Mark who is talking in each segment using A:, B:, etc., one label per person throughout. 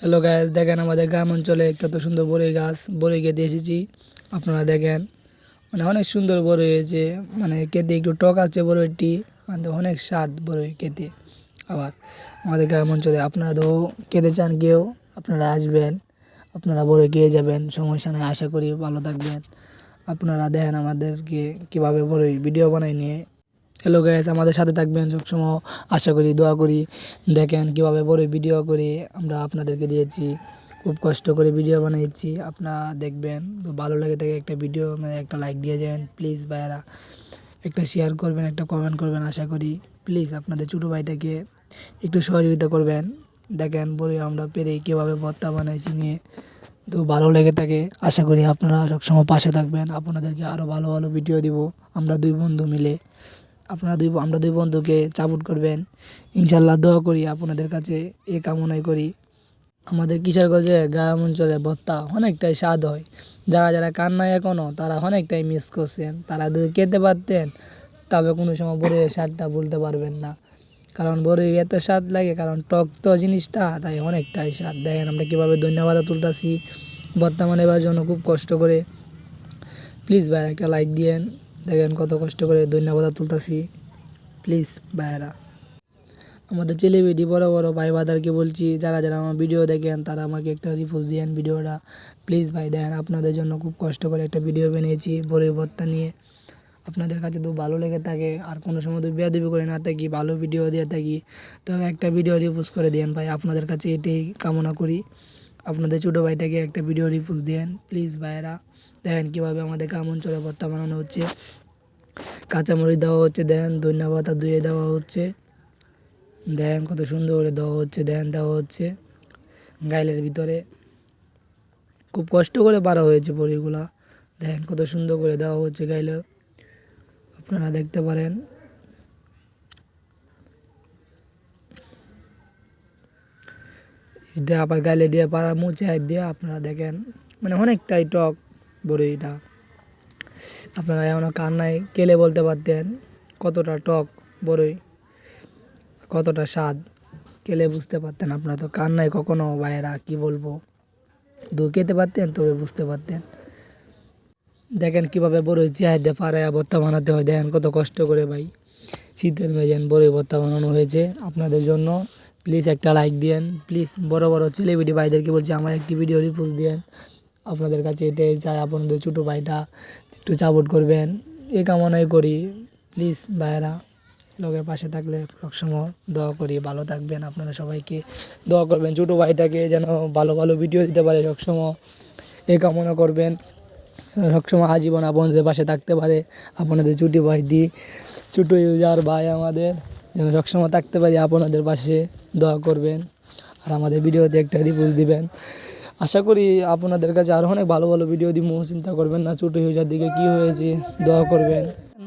A: Hello guys, দেখেন আমাদের গ্রাম অঞ্চলে কত সুন্দর বরই গাছ, বরই খেতে এসেছি। আপনারা দেখেন, মানে অনেক সুন্দর বরই হয়েছে, মানে খেতে একটু টক আছে বরইটি, মানে অনেক স্বাদ বরই খেতে। আবার আমাদের গ্রাম অঞ্চলে আপনারা তো খেতে চান কেউ, আপনারা আসবেন, আপনারা বরই খেয়ে যাবেন, সমস্যা নেই। আশা করি ভালো থাকবেন। আপনারা দেখেন আমাদেরকে কীভাবে বরই ভিডিও বানাই নিয়ে। হ্যালো গাইস, আমাদের সাথে থাকবেন সবসময়, আশা করি, দোয়া করি। দেখেন কীভাবে বড় ভিডিও করে আমরা আপনাদেরকে দিয়েছি, খুব কষ্ট করে ভিডিও বানিয়েছি। আপনারা দেখবেন, তো ভালো লাগে থাকে একটা ভিডিও, মানে একটা লাইক দিয়ে যাবেন প্লিজ ভাইয়েরা, একটা শেয়ার করবেন, একটা কমেন্ট করবেন। আশা করি প্লিজ আপনাদের ছোটো ভাইটাকে একটু সহযোগিতা করবেন। দেখেন বড়ি আমরা পেরে কীভাবে ভর্তা বানাইছি নিয়ে, তো ভালো লেগে থাকে। আশা করি আপনারা সবসময় পাশে থাকবেন, আপনাদেরকে আরও ভালো ভালো ভিডিও দিব আমরা দুই বন্ধু মিলে। আমরা দুই বন্ধুকে সাপোর্ট করবেন ইনশাল্লাহ। দোয়া করি আপনাদের কাছে, এ কামনাই করি। আমাদের কিশোরগঞ্জে গ্রাম অঞ্চলে ভর্তা অনেকটাই স্বাদ হয়। যারা যারা কান্নায় এখনও, তারা অনেকটাই মিস করছেন। তারা যদি খেতে পারতেন, তবে কোনো সময় বড়ইয়ের স্বাদটা বলতে পারবেন না। কারণ বড়ই এত স্বাদ লাগে, কারণ টক তো জিনিসটা, তাই অনেকটাই স্বাদ। দেখেন আমরা কীভাবে ধন্যবাদ তুলতাছি ভর্তা বানাবার জন্য, খুব কষ্ট করে। প্লিজ ভাই একটা লাইক দিয়েন। দেখেন কত কষ্ট করে ধন্যবাদ তুলতাছি, প্লিজ ভাইয়েরা। আমাদের ছেলেবেটি বড় বড় ভাই বাদারকে বলছি, যারা যারা আমার ভিডিও দেখেন তারা আমাকে একটা রিপোস্ট দিয়েন ভিডিওটা, প্লিজ ভাই। দেখেন আপনাদের জন্য খুব কষ্ট করে একটা ভিডিও বানিয়েছি বড়ই ভর্তা নিয়ে। আপনাদের কাছে তো ভালো লেগে থাকে, আর কোনো সময় তো বেয়াদবি করে না থাকি, ভালো ভিডিও দিয়ে থাকি, তবে একটা ভিডিও রিপোস্ট করে দেন ভাই। আপনাদের কাছে এটাই কামনা করি, আপনাদের ছোটো ভাইটাকে একটা ভিডিও রিপোস্ট দেন প্লিজ ভাইয়েরা। দেখেন কীভাবে আমাদের গ্রাম অঞ্চলে ভর্তা বানানো হচ্ছে, কাঁচামরিচ দেওয়া হচ্ছে, দেখেন ধন্যবাদ ধুয়ে দেওয়া হচ্ছে, দেখেন কত সুন্দর করে দেওয়া হচ্ছে, দেখেন দেওয়া হচ্ছে গাইলের ভিতরে। খুব কষ্ট করে পারা হয়েছে বড়িগুলা, দেখেন কত সুন্দর করে দেওয়া হচ্ছে গাইলে, আপনারা দেখতে পারেন। এটা আবার গাইলে দিয়ে পাড়া মুছে দিয়ে আপনারা দেখেন, মানে অনেকটাই টক বড়িটা। আপনারা এমন কান্নায় কেলে বলতে পারতেন কতটা টক বড়ই, কতটা স্বাদ, খেলে বুঝতে পারতেন। আপনারা তো কান্নায় কখনো ভাইয়েরা কি বলবো, খেতে পারতেন তবে বুঝতে পারতেন। দেখেন কীভাবে বড়ই চেয়ার দিয়ে পাড়ায় ভর্তা বানাতে হয়, দেখেন কত কষ্ট করে ভাই। শীতের মেজান বড়ই ভর্তা বানানো হয়েছে আপনাদের জন্য। প্লিজ একটা লাইক দিয়েন, প্লিজ বড় বড় সেলিব্রিটি ভাইদেরকে বলছি আমার একটি ভিডিও রিপোস্ট দিয়েন। আপনাদের কাছে এটাই চাই, আপনাদের ছোটো ভাইটা একটু সাপোর্ট করবেন, এই কামনাই করি। প্লিজ ভাইয়েরা, লোকের পাশে থাকলে সবসময় দোয়া করি ভালো থাকবেন। আপনারা সবাইকে দোয়া করবেন ছোটো ভাইটাকে যেন ভালো ভালো ভিডিও দিতে পারে, সবসময় এই কামনা করবেন। সবসময় আজীবন আপনাদের পাশে থাকতে পারে, আপনাদের ছোটো ভাই ছোটো ইউজার ভাই আমাদের যেন সবসময় থাকতে পারি আপনাদের পাশে, দোয়া করবেন। আর আমাদের ভিডিওতে একটা রিপোস্ট দিবেন। আশা করি আপনাদের কাছে আরও অনেক ভালো ভালো ভিডিও দিব, চিন্তা করবেন না। ছোটো ইউজার দিকে কী হয়েছে, দোয়া করবেন।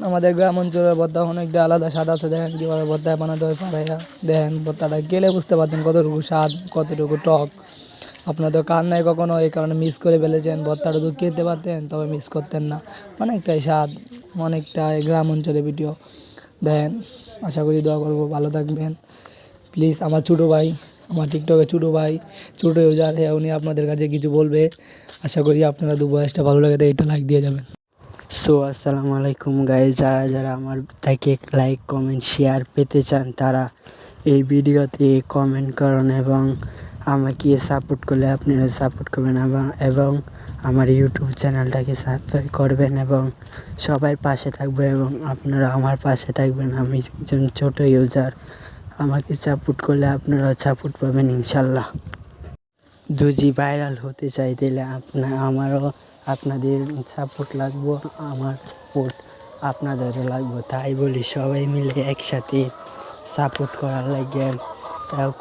A: আমাদের গ্রাম অঞ্চলের ভর্তা অনেকটা আলাদা স্বাদ আছে, দেখেন কীভাবে ভর্তা বানাতে হয় পাড়াইয়া। দেখেন ভর্তাটা গেলে বুঝতে পারতেন কতটুকু স্বাদ, কতটুকু টক। আপনার তো কার নাই কখনো, এই কারণে মিস করে ফেলেছেন। ভর্তাটা তো খেতে পারতেন, তবে মিস করতেন না। অনেকটাই স্বাদ, অনেকটাই গ্রাম অঞ্চলের ভিডিও। দেখেন, আশা করি দোয়া করবো ভালো থাকবেন। প্লিজ আমার ছোটো ভাই, আমার টিকটকের ছোটো ভাই, ছোটো ইউজার, হ্যাঁ উনি আপনাদের কাছে কিছু বলবে। আশা করি আপনারা দু বয়সটা ভালো লাগে, তাই এটা লাইক দিয়ে যাবেন।
B: সো আসসালামু আলাইকুম গাইস, যারা যারা আমার থেকে লাইক কমেন্ট শেয়ার পেতে চান তারা এই ভিডিওতে কমেন্ট করুন এবং আমাকে সাপোর্ট করলে আপনারা সাপোর্ট করবেন এবং আমার ইউটিউব চ্যানেলটাকে সাবস্ক্রাইব করবেন এবং সবাই পাশে থাকবে এবং আপনারা আমার পাশে থাকবেন। আমি একজন ছোটো ইউজার, আমাকে সাপোর্ট করলে আপনারা সাপোর্ট পাবেন ইনশাল্লাহ। যদি ভাইরাল হতে চাই তাহলে আমারও আপনাদের সাপোর্ট লাগবো, আমার সাপোর্ট আপনাদেরও লাগবো। তাই বলি সবাই মিলে একসাথে সাপোর্ট করার লাগে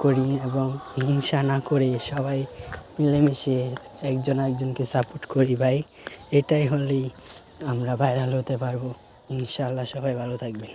B: করি এবং হিংসা না করে সবাই মিলেমিশে একজন একজনকে সাপোর্ট করি ভাই। এটাই হলেই আমরা ভাইরাল হতে পারবো ইনশাল্লাহ। সবাই ভালো থাকবেন।